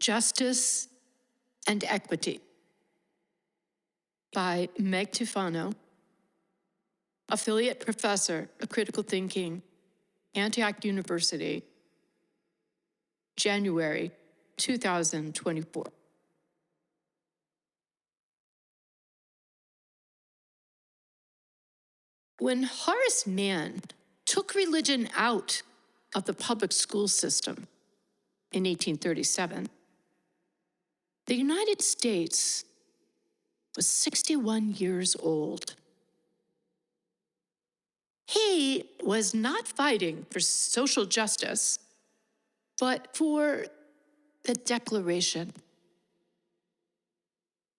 Justice and Equity by Meg Tufano, affiliate professor of critical thinking, Antioch University, January 2024. When Horace Mann took religion out of the public school system in 1837, the United States was 61 years old. He was not fighting for social justice, but for the Declaration.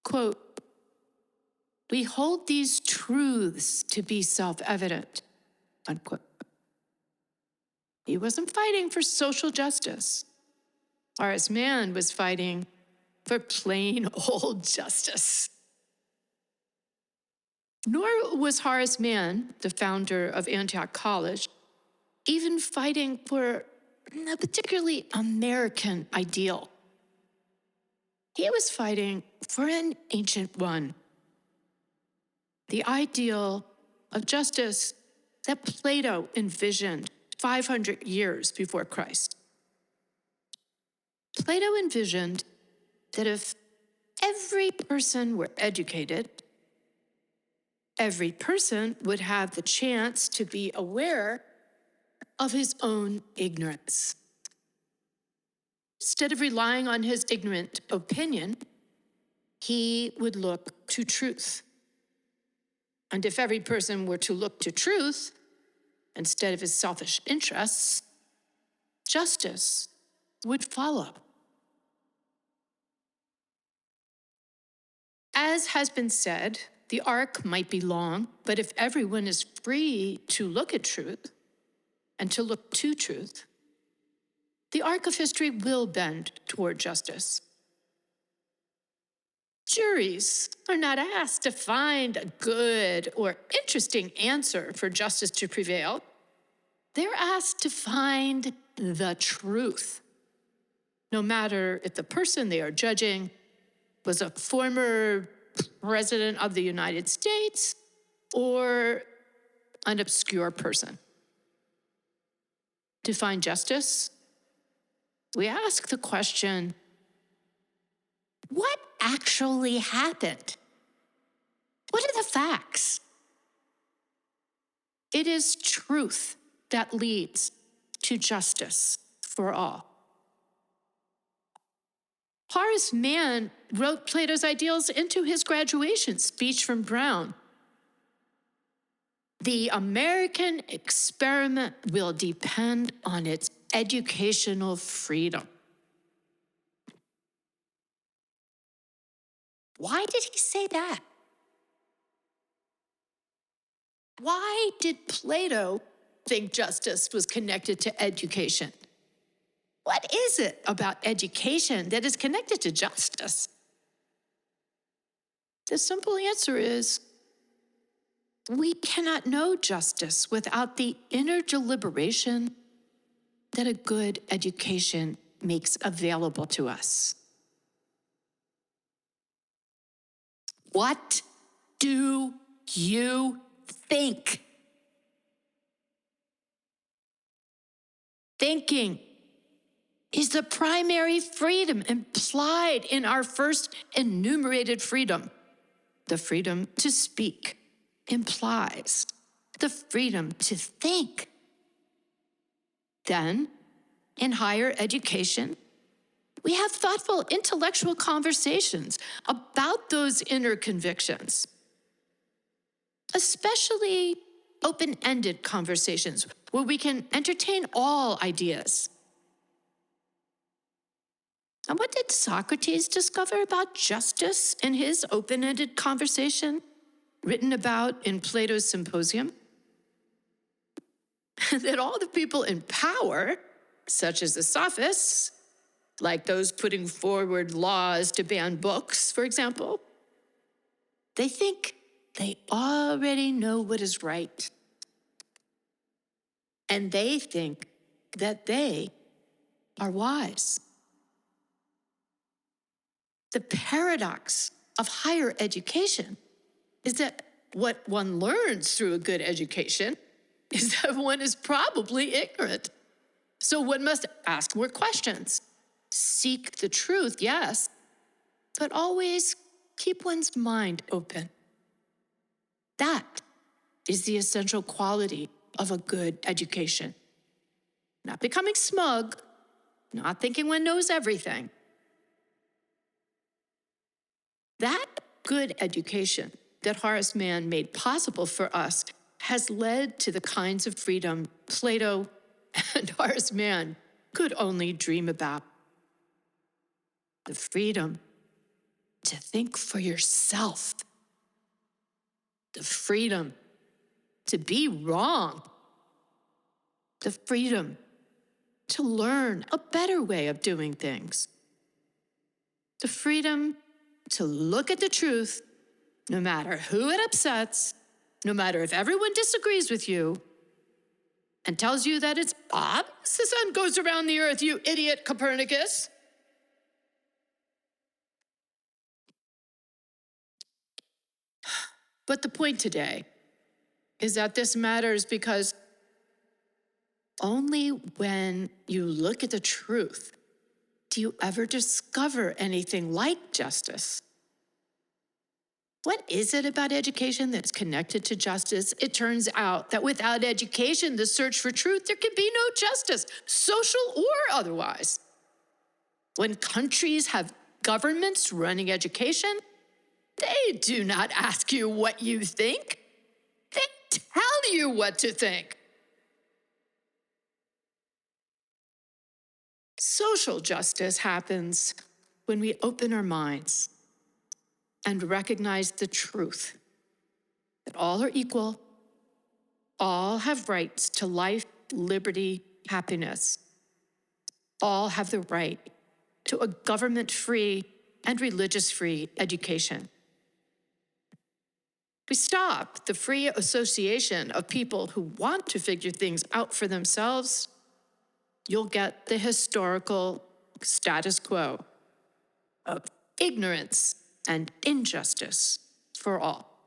Quote, "We hold these truths to be self-evident," unquote. He wasn't fighting for social justice. Horace Mann was fighting for plain old justice. Nor was Horace Mann, the founder of Antioch College, even fighting for a particularly American ideal. He was fighting for an ancient one, the ideal of justice that Plato envisioned 500 years before Christ. Plato envisioned that if every person were educated, every person would have the chance to be aware of his own ignorance. Instead of relying on his ignorant opinion, he would look to truth. And if every person were to look to truth instead of his selfish interests, justice would follow. As has been said, the arc might be long, but if everyone is free to look at truth and to look to truth, the arc of history will bend toward justice. Juries are not asked to find a good or interesting answer for justice to prevail. They're asked to find the truth, no matter if the person they are judging was a former president of the United States or an obscure person. To find justice, we ask the question, what actually happened? What are the facts? It is truth that leads to justice for all. Horace Mann wrote Plato's ideals into his graduation speech from Brown. The American experiment will depend on its educational freedom. Why did he say that? Why did Plato think justice was connected to education? What is it about education that is connected to justice? The simple answer is, we cannot know justice without the inner deliberation that a good education makes available to us. What do you think? Thinking is the primary freedom implied in our first enumerated freedom. The freedom to speak implies the freedom to think. Then, in higher education, we have thoughtful intellectual conversations about those inner convictions, especially open-ended conversations where we can entertain all ideas. And what did Socrates discover about justice in his open-ended conversation, written about in Plato's Symposium? That all the people in power, such as the sophists, like those putting forward laws to ban books, for example, they think they already know what is right. And they think that they are wise. The paradox of higher education is that what one learns through a good education is that one is probably ignorant. So one must ask more questions, seek the truth, yes, but always keep one's mind open. That is the essential quality of a good education. Not becoming smug, not thinking one knows everything. That good education that Horace Mann made possible for us has led to the kinds of freedom Plato and Horace Mann could only dream about. The freedom to think for yourself. The freedom to be wrong. The freedom to learn a better way of doing things. The freedom to look at the truth, no matter who it upsets, no matter if everyone disagrees with you, and tells you that it's obvious the sun goes around the earth, you idiot Copernicus. But the point today is that this matters because only when you look at the truth do you ever discover anything like justice. What is it about education that's connected to justice? It turns out that without education, the search for truth, there can be no justice, social or otherwise. When countries have governments running education, they do not ask you what you think. They tell you what to think. Social justice happens when we open our minds and recognize the truth that all are equal, all have rights to life, liberty, happiness. All have the right to a government-free and religious-free education. We stop the free association of people who want to figure things out for themselves. You'll get the historical status quo of ignorance and injustice for all.